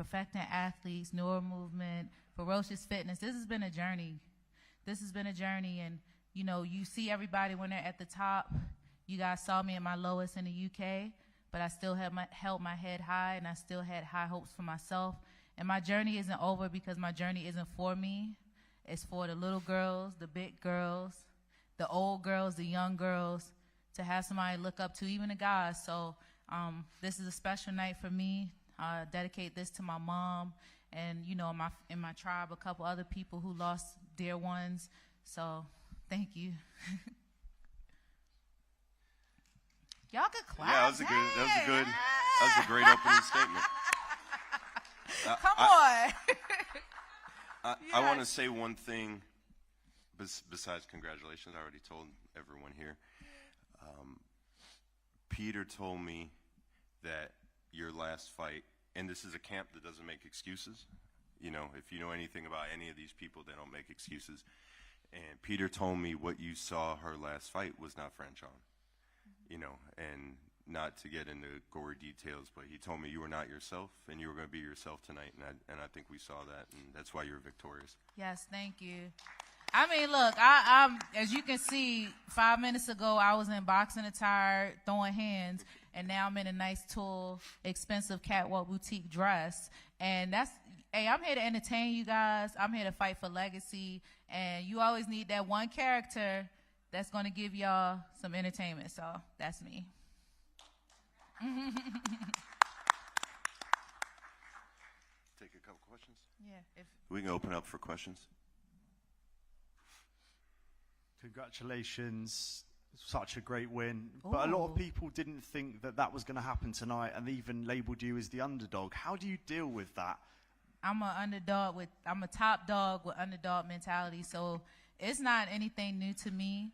perfecting athletes, neuro movement, ferocious fitness. This has been a journey. And, you know, you see everybody when they're at the top. You guys saw me at my lowest in the UK, but I still held my head high, and I still had high hopes for myself. And my journey isn't over, because my journey isn't for me. It's for the little girls, the big girls, the old girls, the young girls, to have somebody to look up to, even the guys. So this is a special night for me. Dedicate this to my mom and, you know, in my tribe, a couple other people who lost dear ones. So thank you. Y'all could clap. Yeah, that was a great opening statement. Come on. I want to say one thing besides congratulations. I already told everyone here. Peter told me that your last fight, and this is a camp that doesn't make excuses. You know, if you know anything about any of these people, they don't make excuses. And Peter told me what you saw her last fight was not French on. You know, and not to get into gory details, but he told me you were not yourself, and you were going to be yourself tonight, and I think we saw that, and that's why you were victorious. Yes, thank you. I mean, look, I'm as you can see, 5 minutes ago I was in boxing attire, throwing hands, and now I'm in a nice, tall, expensive catwalk boutique dress, and hey, I'm here to entertain you guys. I'm here to fight for legacy, and you always need that one character that's going to give y'all some entertainment. So that's me. Take a couple questions? Yeah. We can open up for questions. Congratulations. Such a great win. Ooh. But a lot of people didn't think that was going to happen tonight, and they even labeled you as the underdog. How do you deal with that? I'm a top dog with underdog mentality. So it's not anything new to me.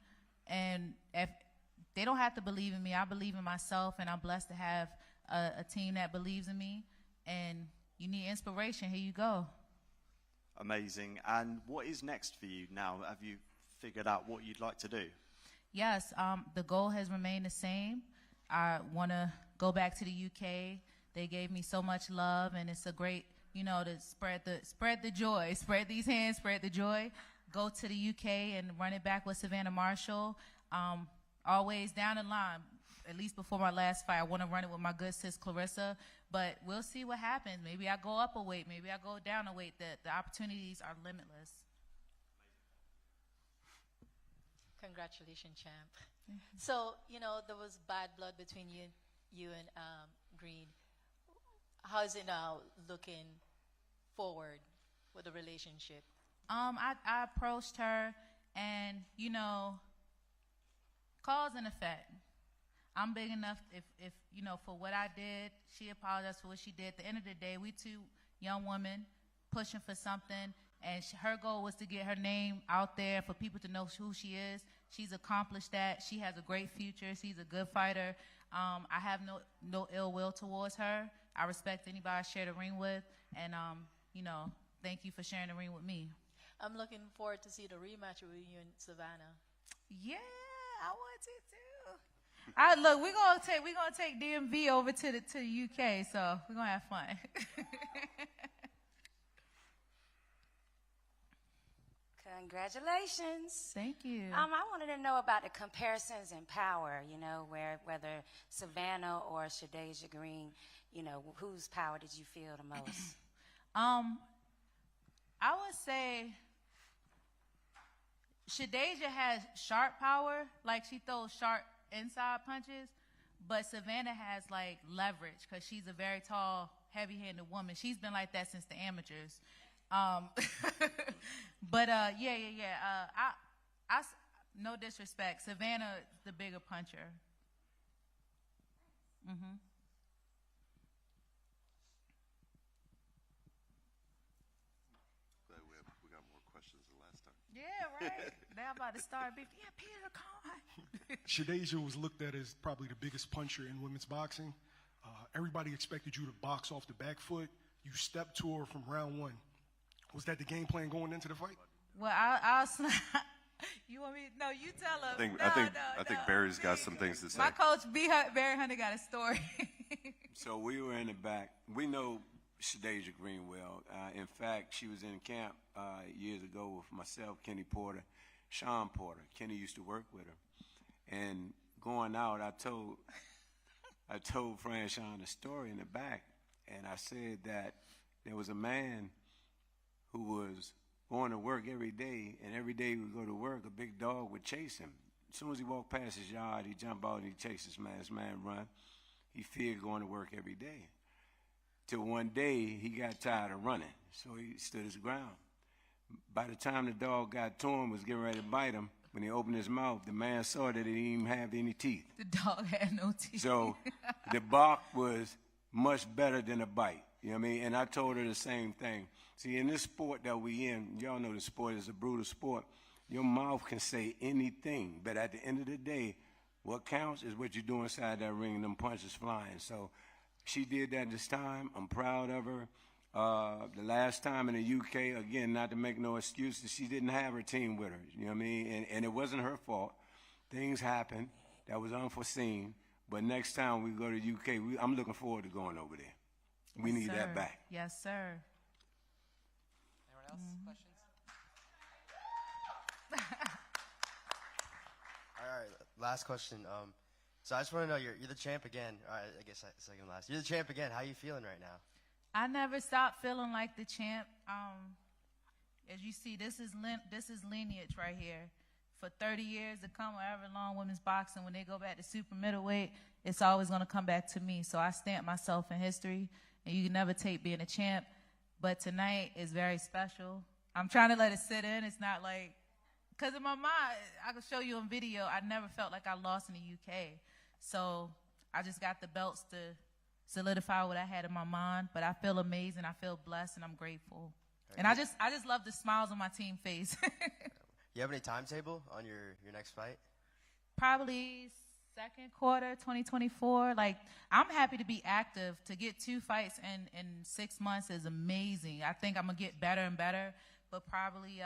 And if they don't have to believe in me, I believe in myself, and I'm blessed to have a team that believes in me. And you need inspiration, here you go. Amazing. And what is next for you now? Have you figured out what you'd like to do? Yes, the goal has remained the same. I want to go back to the UK. They gave me so much love, and it's a great, you know, to spread the joy, spread these hands, spread the joy. Go to the UK and run it back with Savannah Marshall. Always down the line, at least before my last fight, I want to run it with my good sis Clarissa, but we'll see what happens. Maybe I go up a weight, maybe I go down a weight. The opportunities are limitless. Congratulations, champ. So, you know, there was bad blood between you and Green. How is it now looking forward with the relationship? I approached her, and, you know, cause and effect. I'm big enough, if you know, for what I did, she apologized for what she did. At the end of the day, we two young women pushing for something, and her goal was to get her name out there for people to know who she is. She's accomplished that. She has a great future. She's a good fighter. I have no ill will towards her. I respect anybody I share the ring with, and, you know, thank you for sharing the ring with me. I'm looking forward to see the rematch with you and Savannah. Yeah, I want to too. Look, we're gonna take DMV over to the UK, so we're gonna have fun. Congratulations. Thank you. I wanted to know about the comparisons in power, you know, whether Savannah or Shadeja Green, you know, whose power did you feel the most? I would say Shadeja has sharp power, like she throws sharp inside punches, but Savannah has like leverage because she's a very tall, heavy-handed woman. She's been like that since the amateurs. But yeah. I no disrespect, Savannah the bigger puncher. Mhm. We got more questions than last time. Yeah, right. They're about to start beef. Yeah, Peter, come on. Shadeja was looked at as probably the biggest puncher in women's boxing. Everybody expected you to box off the back foot. You stepped to her from round one. Was that the game plan going into the fight? Well, I'll you want me? No, you tell him. I think Barry's got some things to say. My coach, Barry Hunter, got a story. So we were in the back. We know Shadeja Greenwell. In fact, she was in camp years ago with myself, Kenny Porter, Sean Porter. Kenny used to work with her. And going out, I told Franchon a story in the back, and I said that there was a man who was going to work every day, and every day he would go to work, a big dog would chase him. As soon as he walked past his yard, he'd jump out and he'd chase this man. This man run. He feared going to work every day. Till one day, he got tired of running, so he stood his ground. By the time the dog got to him, was getting ready to bite him, when he opened his mouth, the man saw that he didn't even have any teeth. The dog had no teeth. So the bark was much better than a bite. You know what I mean? And I told her the same thing. See, in this sport that we in, y'all know the sport is a brutal sport. Your mouth can say anything, but at the end of the day, what counts is what you do inside that ring and them punches flying. So she did that this time. I'm proud of her. The last time in the UK, again, not to make no excuses, she didn't have her team with her. You know what I mean? And it wasn't her fault. Things happened that was unforeseen. But next time we go to the UK, I'm looking forward to going over there. We need that back. Yes, sir. Anyone else? Questions? All right, last question. So I just want to know, you're the champ again. All right, I guess second last. You're the champ again. How are you feeling right now? I never stopped feeling like the champ. As you see, this is lineage right here. For 30 years to come, however long women's boxing, when they go back to super middleweight, it's always going to come back to me. So I stamp myself in history, and you can never take being a champ. But tonight is very special. I'm trying to let it sit in. It's not like, because in my mind, I can show you on video, I never felt like I lost in the UK. So I just got the belts to solidify what I had in my mind. But I feel amazing. I feel blessed, and I'm grateful. And I just love the smiles on my team face. You have any timetable on your next fight? Probably second quarter 2024. Like, I'm happy to be active. To get 2 fights in 6 months is amazing. I think I'm going to get better and better, but probably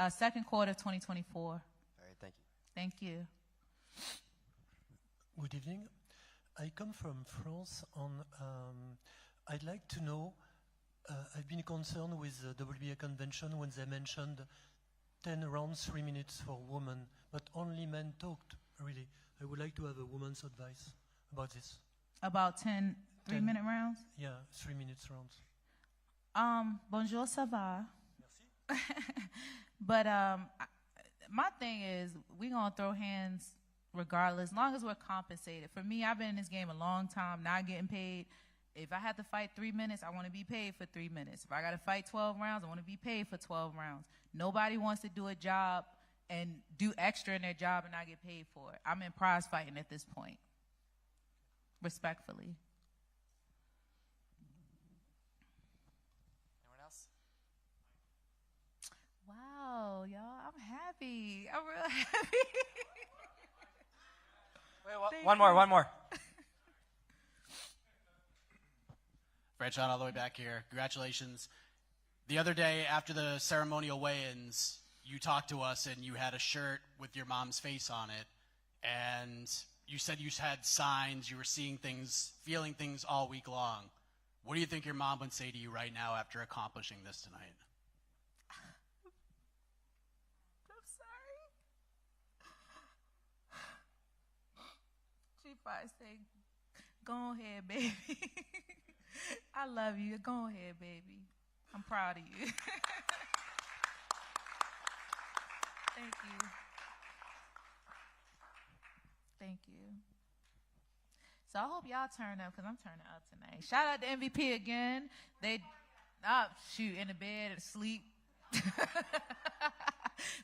second quarter 2024. All right, thank you. Thank you. Good evening. I come from France, and I'd like to know, I've been concerned with the WBA convention when they mentioned 10 rounds, 3 minutes for women, but only men talked, really. I would like to have a woman's advice about this. About 10 3-minute rounds? Yeah, 3 minutes rounds. Bonjour, ça va? Merci. But my thing is, we're going to throw hands regardless, as long as we're compensated. For me, I've been in this game a long time, not getting paid. If I have to fight 3 minutes, I want to be paid for 3 minutes. If I got to fight 12 rounds, I want to be paid for 12 rounds. Nobody wants to do a job and do extra in their job and not get paid for it. I'm in prize fighting at this point, respectfully. Anyone else? Wow, y'all, I'm happy. I'm real happy. Wait, one more. Franchon, all the way back here. Congratulations. The other day, after the ceremonial weigh-ins, you talked to us and you had a shirt with your mom's face on it. And you said you had signs, you were seeing things, feeling things all week long. What do you think your mom would say to you right now after accomplishing this tonight? I'm sorry. She probably say, go ahead, baby. I love you. Go ahead, baby. I'm proud of you. Thank you. Thank you. So I hope y'all turn up, because I'm turning up tonight. Shout out to MVP again. They, in the bed, asleep.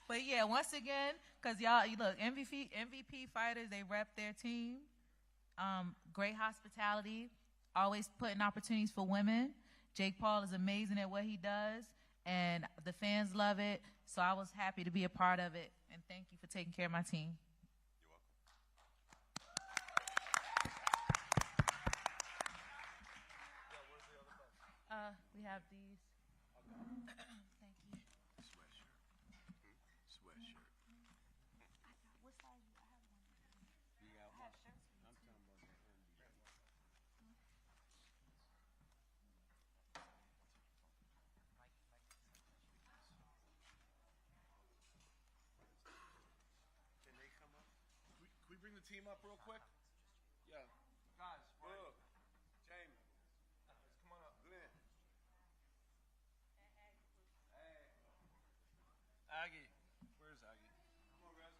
But yeah, once again, because y'all, look, MVP fighters, they rep their team. Great hospitality. Always putting opportunities for women. Jake Paul is amazing at what he does, and the fans love it. So I was happy to be a part of it, and thank you for taking care of my team. You're welcome. We have these. Thank you. Sweatshirt. Sweatshirt. What size? I have one. You got one? I'm talking about that. team up real quick? Yeah. Guys, Boog, Jamie. Come on up. Glenn. Aggie. Where's Aggie? Come on, guys.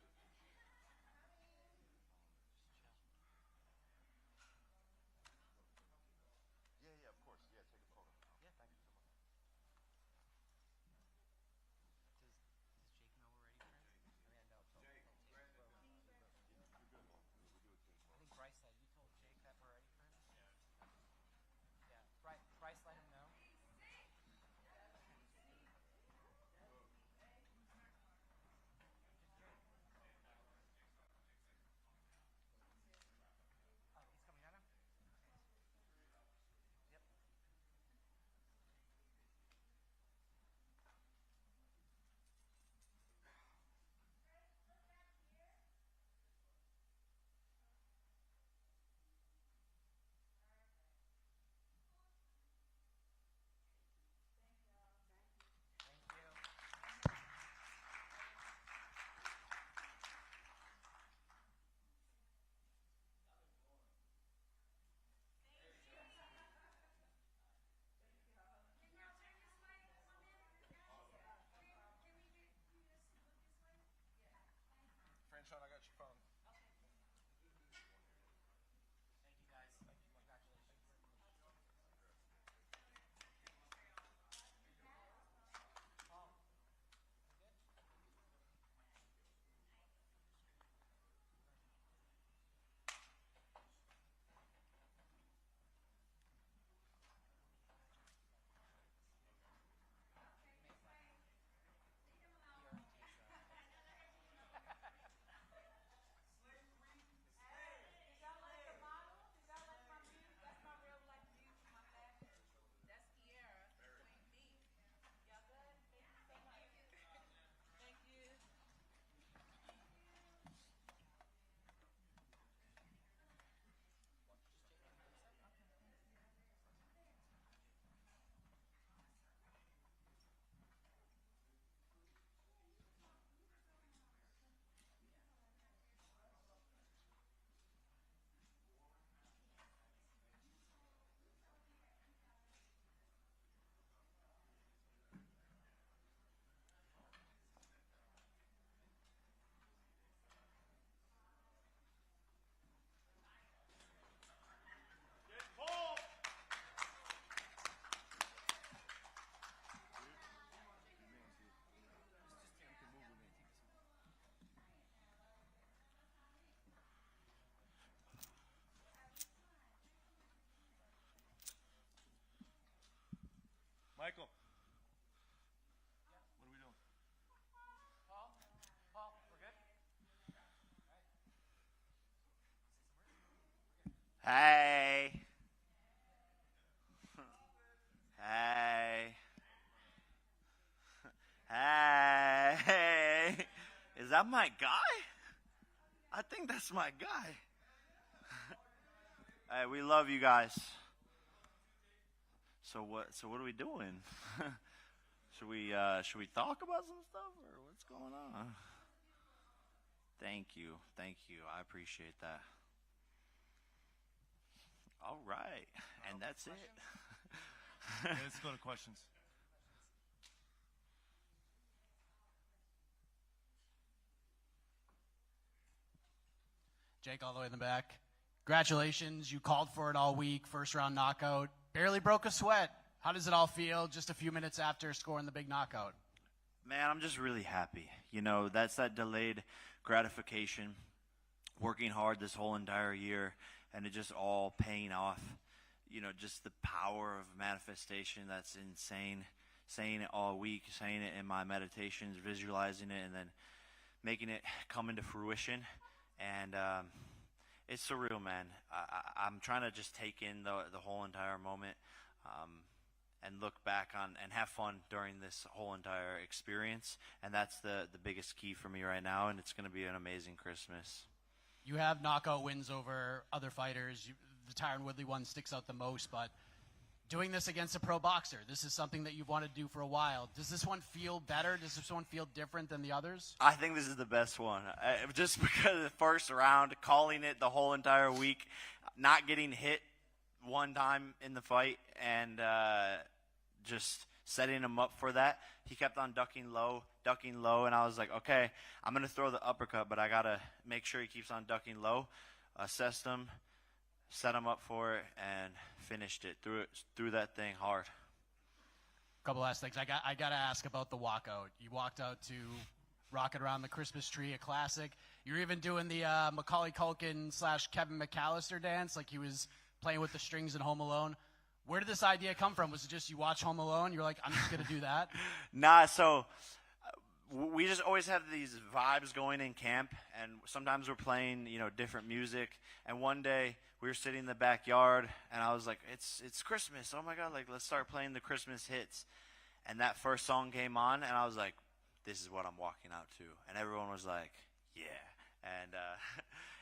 Yeah, of course. Yeah, take a photo. Yeah, thank you so much. Does Jake know we're ready for him? I mean, I know. Jake, Brandon. I think Bryce said, you told Jake that we're ready for him? Yeah. Bryce let him know. Oh, he's coming out now? Yep. Thank you. Franchon, I got your phone. Thank you, guys. Congratulations. Paul, you good? Michael. What are we doing? Paul, we're good? Hey. Hey. Hey. Is that my guy? I think that's my guy. Hey, we love you guys. So what are we doing? Should we talk about some stuff, or what's going on? Thank you. I appreciate that. All right, and that's it. Yeah, let's go to questions. Jake, all the way in the back. Congratulations. You called for it all week. First round knockout. Barely broke a sweat. How does it all feel just a few minutes after scoring the big knockout? Man, I'm just really happy. You know, that's that delayed gratification, working hard this whole entire year, and it just all paying off. You know, just the power of manifestation, that's insane. Saying it all week, saying it in my meditations, visualizing it, and then making it come into fruition. And it's surreal, man. I'm trying to just take in the whole entire moment and look back on and have fun during this whole entire experience. And that's the biggest key for me right now, and it's going to be an amazing Christmas. You have knockout wins over other fighters. The Tyron Woodley one sticks out the most, but doing this against a pro boxer. This is something that you've wanted to do for a while. Does this one feel better? Does this one feel different than the others? I think this is the best one. Just because of the first round, calling it the whole entire week, not getting hit one time in the fight, and just setting him up for that. He kept on ducking low, and I was like, okay, I'm going to throw the uppercut, but I got to make sure he keeps on ducking low. Assessed him, set him up for it, and finished it. Threw that thing hard. Couple last things. I got to ask about the walkout. You walked out to Rockin' Around the Christmas Tree, a classic. You're even doing the Macaulay Culkin / Kevin McAllister dance, like he was playing with the strings in Home Alone. Where did this idea come from? Was it just you watch Home Alone, you're like, I'm just going to do that? Nah, so we just always have these vibes going in camp, and sometimes we're playing, different music. And one day we were sitting in the backyard, and I was like, it's Christmas. Oh my God, let's start playing the Christmas hits. And that first song came on, and I was like, this is what I'm walking out to. And everyone was like, yeah. And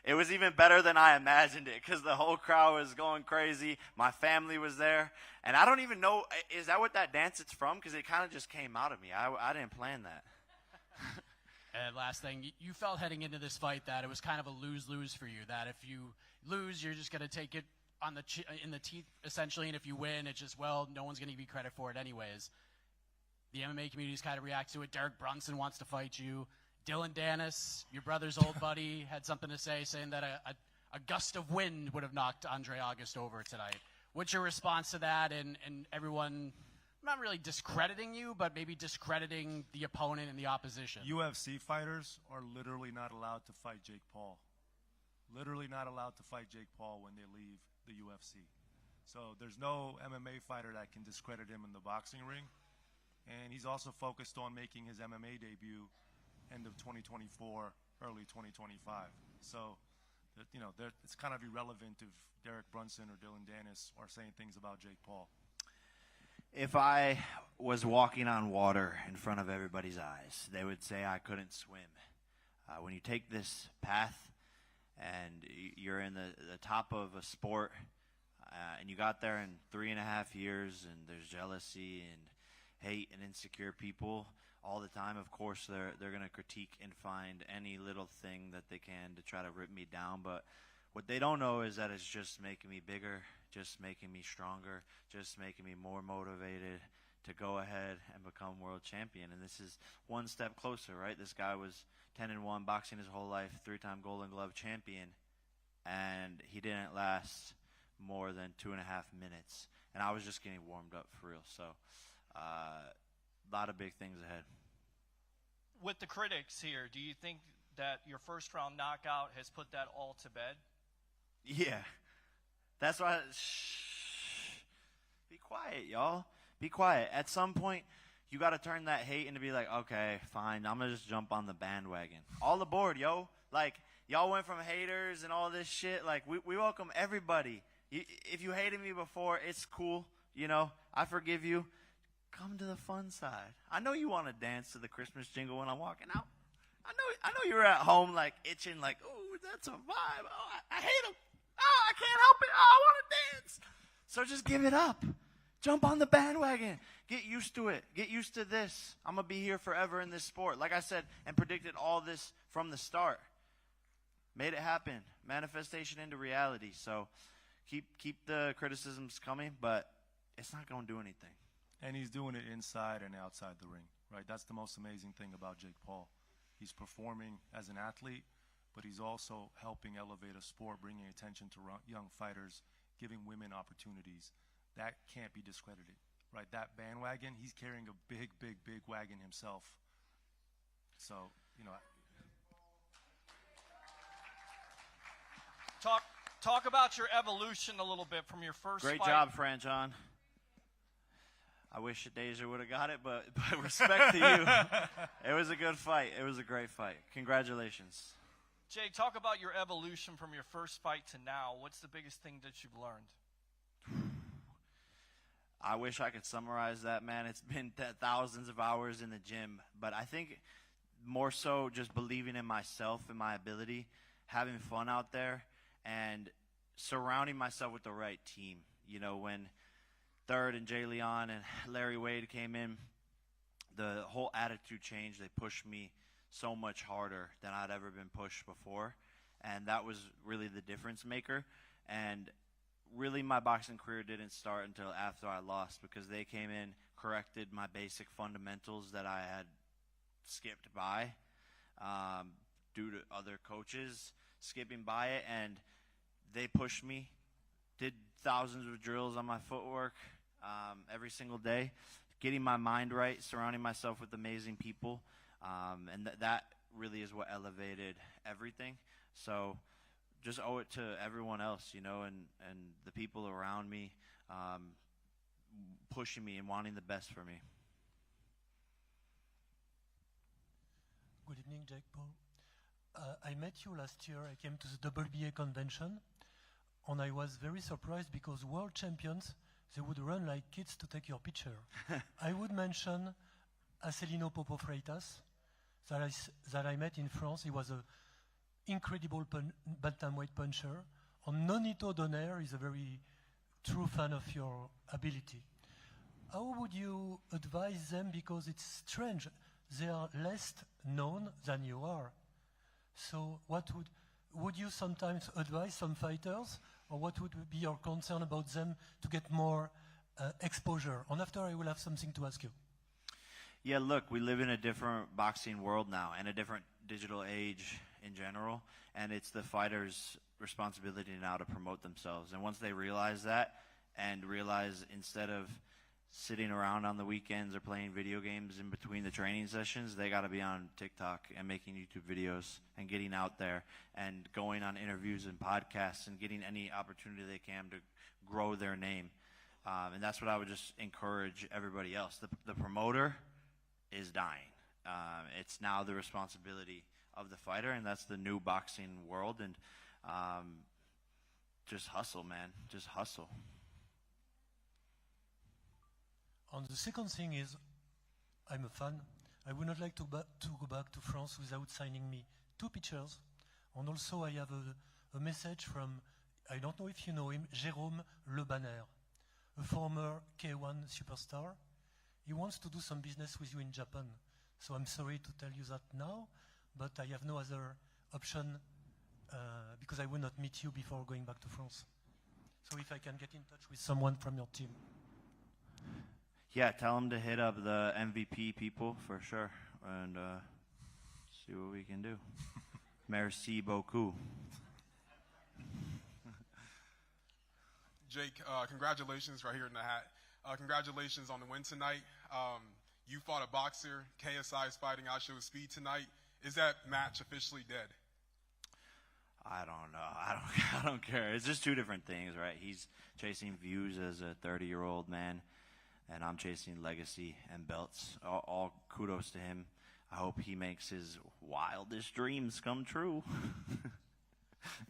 it was even better than I imagined it, because the whole crowd was going crazy. My family was there. And I don't even know, is that what that dance is from? Because it kind of just came out of me. I didn't plan that. And last thing, you felt heading into this fight that it was kind of a lose-lose for you, that if you lose, you're just going to take it on in the teeth, essentially, and if you win, it's just, well, no one's going to give you credit for it anyways. The MMA community's kind of reacts to it. Derek Brunson wants to fight you. Dylan Dennis, your brother's old buddy, had something to say, saying that a gust of wind would have knocked Andre August over tonight. What's your response to that, and everyone not really discrediting you, but maybe discrediting the opponent and the opposition? UFC fighters are literally not allowed to fight Jake Paul. Literally not allowed to fight Jake Paul when they leave the UFC. So there's no MMA fighter that can discredit him in the boxing ring. And he's also focused on making his MMA debut end of 2024, early 2025. So, it's kind of irrelevant if Derek Brunson or Dylan Dennis are saying things about Jake Paul. If I was walking on water in front of everybody's eyes, they would say I couldn't swim. When you take this path and you're in the top of a sport, and you got there in 3.5 years, and there's jealousy and hate and insecure people all the time, of course they're going to critique and find any little thing that they can to try to rip me down. But what they don't know is that it's just making me bigger, just making me stronger, just making me more motivated to go ahead and become world champion. And this is one step closer, right? This guy was 10-1 boxing his whole life, 3-time Golden Glove champion, and he didn't last more than 2.5 minutes. And I was just getting warmed up for real. So a lot of big things ahead. With the critics here, do you think that your first round knockout has put that all to bed? Yeah. That's why. Shh. Be quiet, y'all. Be quiet. At some point, you got to turn that hate into be like, okay, fine, I'm going to just jump on the bandwagon. All aboard, yo. Y'all went from haters and all this shit. We welcome everybody. If you hated me before, it's cool. I forgive you. Come to the fun side. I know you want to dance to the Christmas jingle when I'm walking out. I know you're at home itching ooh, that's a vibe. Oh, I hate them. Oh, I can't help it. Oh, I want to dance. So just give it up. Jump on the bandwagon. Get used to it. Get used to this. I'm going to be here forever in this sport. Like I said, and predicted all this from the start. Made it happen. Manifestation into reality. So keep the criticisms coming, but it's not going to do anything. And he's doing it inside and outside the ring, right? That's the most amazing thing about Jake Paul. He's performing as an athlete, but he's also helping elevate a sport, bringing attention to young fighters, giving women opportunities. That can't be discredited, right? That bandwagon, he's carrying a big, big, big wagon himself. So, Talk about your evolution a little bit from your first Great fight. job, Franchon. I wish Deja would have got it, but respect to you. It was a good fight. It was a great fight. Congratulations. Jake, talk about your evolution from your first fight to now. What's the biggest thing that you've learned? I wish I could summarize that, man. It's been thousands of hours in the gym, but I think more so just believing in myself and my ability, having fun out there, and surrounding myself with the right team. When third and Jay Leon and Larry Wade came in, the whole attitude changed. They pushed me so much harder than I'd ever been pushed before, and that was really the difference maker. And really my boxing career didn't start until after I lost, because they came in, corrected my basic fundamentals that I had skipped by due to other coaches skipping by it, and they pushed me, did thousands of drills on my footwork every single day, getting my mind right, surrounding myself with amazing people, and that really is what elevated everything. So just owe it to everyone else, you know, and the people around me pushing me and wanting the best for me. Good evening, Jake Paul. I met you last year. I came to the WBA convention, and I was very surprised because world champions, they would run like kids to take your picture. I would mention Acelino Popo Freitas that I met in France. He was an incredible bantamweight puncher. And Nonito Donaire is a very true fan of your ability. How would you advise them? Because it's strange. They are less known than you are. So what would you sometimes advise some fighters, or what would be your concern about them to get more exposure? And after I will have something to ask you. Yeah, look, we live in a different boxing world now and a different digital age in general, and it's the fighters' responsibility now to promote themselves. And once they realize that, and realize instead of sitting around on the weekends or playing video games in between the training sessions, they got to be on TikTok and making YouTube videos and getting out there and going on interviews and podcasts and getting any opportunity they can to grow their name. And that's what I would just encourage everybody else. The promoter is dying. It's now the responsibility of the fighter, and that's the new boxing world. And just hustle, man. Just hustle. And the second thing is, I'm a fan. I would not like to go back to France without signing me 2 pictures. And also I have a message from, I don't know if you know him, Jérôme Le Banner, a former K1 superstar. He wants to do some business with you in Japan. So I'm sorry to tell you that now, but I have no other option because I will not meet you before going back to France. So if I can get in touch with someone from your team. Yeah, tell them to hit up the MVP people for sure, and see what we can do. Merci beaucoup. Jake, congratulations right here in the hat. Congratulations on the win tonight. You fought a boxer. KSI is fighting Asho Speed tonight. Is that match officially dead? I don't know. I don't care. It's just 2 different things, right? He's chasing views as a 30-year-old man, and I'm chasing legacy and belts. All kudos to him. I hope he makes his wildest dreams come true.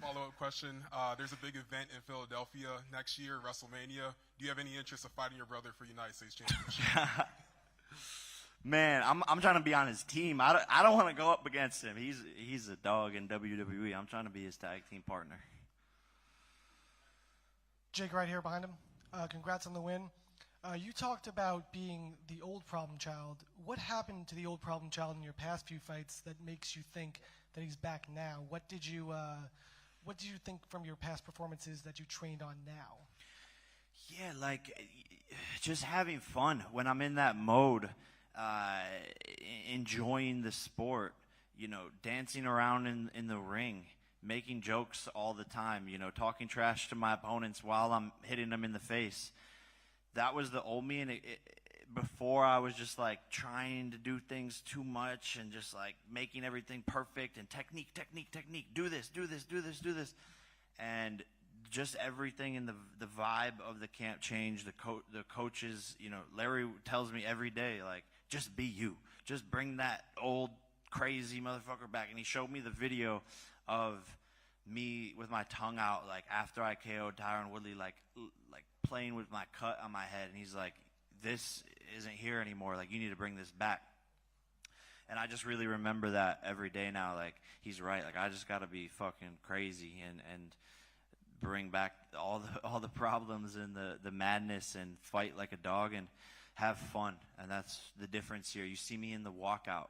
Follow-up question. There's a big event in Philadelphia next year, WrestleMania. Do you have any interest of fighting your brother for United States Championship? Man, I'm trying to be on his team. I don't want to go up against him. He's a dog in WWE. I'm trying to be his tag team partner. Jake right here behind him. Congrats on the win. You talked about being the old problem child. What happened to the old problem child in your past few fights that makes you think that he's back now? What did you think from your past performances that you trained on now? Yeah, like just having fun when I'm in that mode, enjoying the sport, you know, dancing around in the ring, making jokes all the time, you know, talking trash to my opponents while I'm hitting them in the face. That was the old me, and before I was just like trying to do things too much and just like making everything perfect and technique, do this, and just everything in the vibe of the camp changed. The coaches, you know, Larry tells me every day, like, just be you, just bring that old crazy motherfucker back. And he showed me the video of me with my tongue out, like after I KO'd Tyron Woodley, like playing with my cut on my head, and he's like, this isn't here anymore, like you need to bring this back. And I just really remember that every day now, like he's right, like I just gotta be fucking crazy and bring back all the problems and the madness and fight like a dog and have fun. And that's the difference here. You see me in the walkout,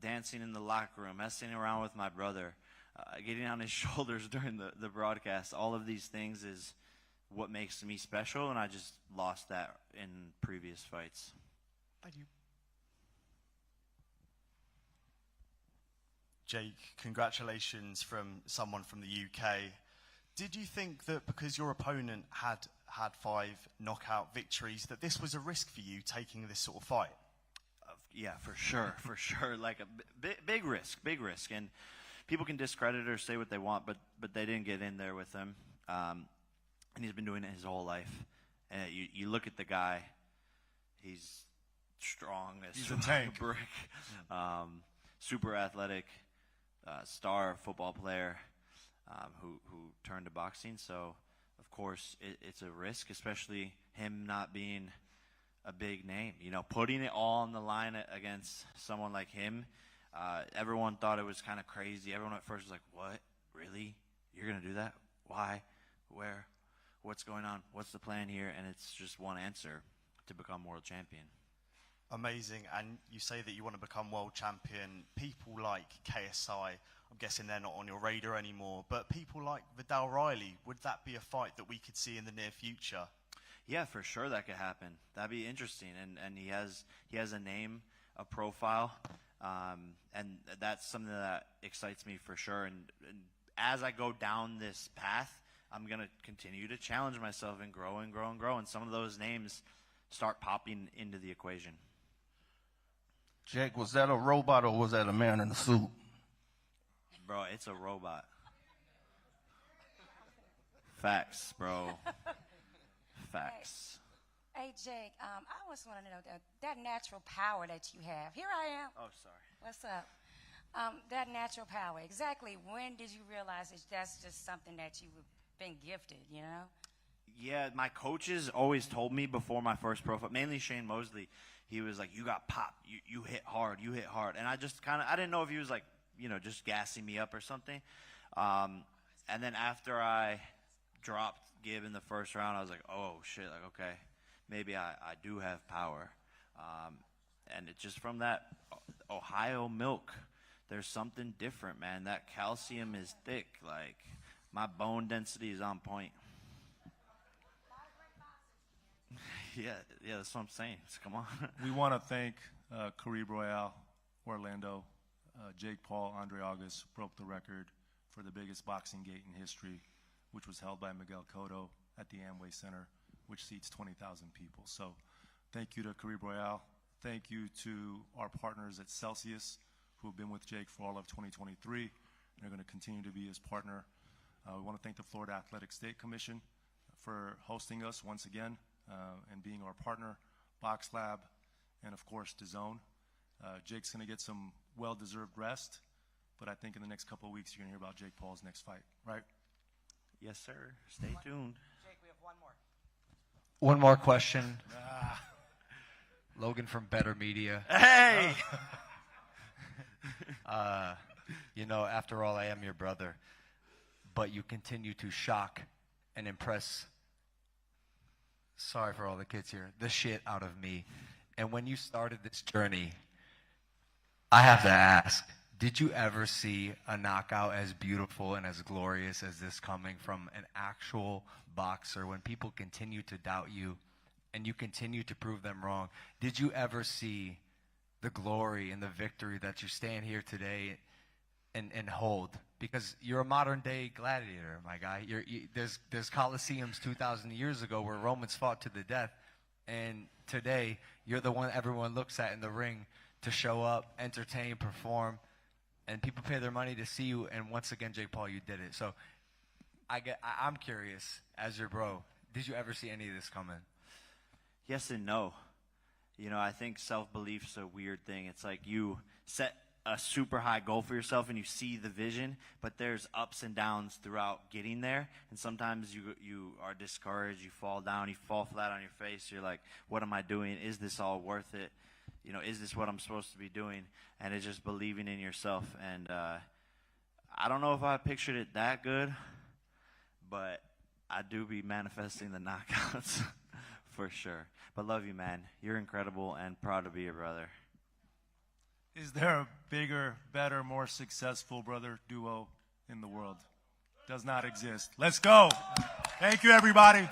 dancing in the locker room, messing around with my brother, getting on his shoulders during the broadcast. All of these things is what makes me special, and I just lost that in previous fights. Thank you. Jake, congratulations from someone from the UK. Did you think that because your opponent had 5 knockout victories, that this was a risk for you taking this sort of fight? Yeah, for sure, for sure. Like a big risk. And people can discredit or say what they want, but they didn't get in there with him. And he's been doing it his whole life. And you look at the guy, he's strong as He's a tank. brick, super athletic, star football player who turned to boxing. So, of course, it's a risk, especially him not being a big name. You know, putting it all on the line against someone like him, everyone thought it was kind of crazy. Everyone at first was like, what? Really? You're going to do that? Why? Where? What's going on? What's the plan here? And it's just one answer: to become world champion. Amazing. And you say that you want to become world champion. People like KSI, I'm guessing they're not on your radar anymore, but people like Vidal Riley, would that be a fight that we could see in the near future? Yeah, for sure that could happen. That'd be interesting. And he has a name, a profile, and that's something that excites me for sure. And as I go down this path, I'm going to continue to challenge myself and grow and grow and grow. And some of those names start popping into the equation. Jake, was that a robot or was that a man in a suit? Bro, it's a robot. Facts, bro. Facts. Hey, Jake, I just want to know that natural power that you have. Here I am. Oh, sorry. What's up? That natural power. Exactly when did you realize that that's just something that you've been gifted, you know? Yeah, my coaches always told me before my first pro fight, mainly Shane Mosley, he was like, you got pop, you hit hard. And I just I didn't know if he was like, you know, just gassing me up or something. And then after I dropped Gibb in the first round, I was like, oh, shit, like, okay, maybe I do have power. And it's just from that Ohio milk, there's something different, man. That calcium is thick. Like, my bone density is on point. Yeah, that's what I'm saying. So come on. We want to thank Caribe Royale, Orlando. Jake Paul, Andre August broke the record for the biggest boxing gate in history, which was held by Miguel Cotto at the Amway Center, which seats 20,000 people. So thank you to Caribe Royale. Thank you to our partners at Celsius, who have been with Jake for all of 2023, and are going to continue to be his partner. We want to thank the Florida Athletic State Commission for hosting us once again and being our partner, Box Lab, and of course DAZN. Jake's going to get some well-deserved rest, but I think in the next couple of weeks you're going to hear about Jake Paul's next fight, right? Yes, sir. Stay tuned. Jake, we have one more. One more question. Logan from Better Media. Hey! You know, after all, I am your brother, but you continue to shock and impress, sorry for all the kids here, the shit out of me. And when you started this journey, I have to ask, did you ever see a knockout as beautiful and as glorious as this coming from an actual boxer when people continue to doubt you and you continue to prove them wrong? Did you ever see the glory and the victory that you stand here today and hold? Because you're a modern day gladiator, my guy. There's Colosseums 2,000 years ago where Romans fought to the death, and today you're the one everyone looks at in the ring to show up, entertain, perform, and people pay their money to see you. And once again, Jake Paul, you did it. So I'm curious, as your bro, did you ever see any of this coming? Yes and no. You know, I think self-belief's a weird thing. It's like you set a super high goal for yourself and you see the vision, but there's ups and downs throughout getting there. And sometimes you are discouraged, you fall down, you fall flat on your face. You're like, what am I doing? Is this all worth it? You know, is this what I'm supposed to be doing? And it's just believing in yourself. And I don't know if I pictured it that good, but I do be manifesting the knockouts for sure. But love you, man. You're incredible and proud to be your brother. Is there a bigger, better, more successful brother duo in the world? Does not exist. Let's go. Thank you, everybody.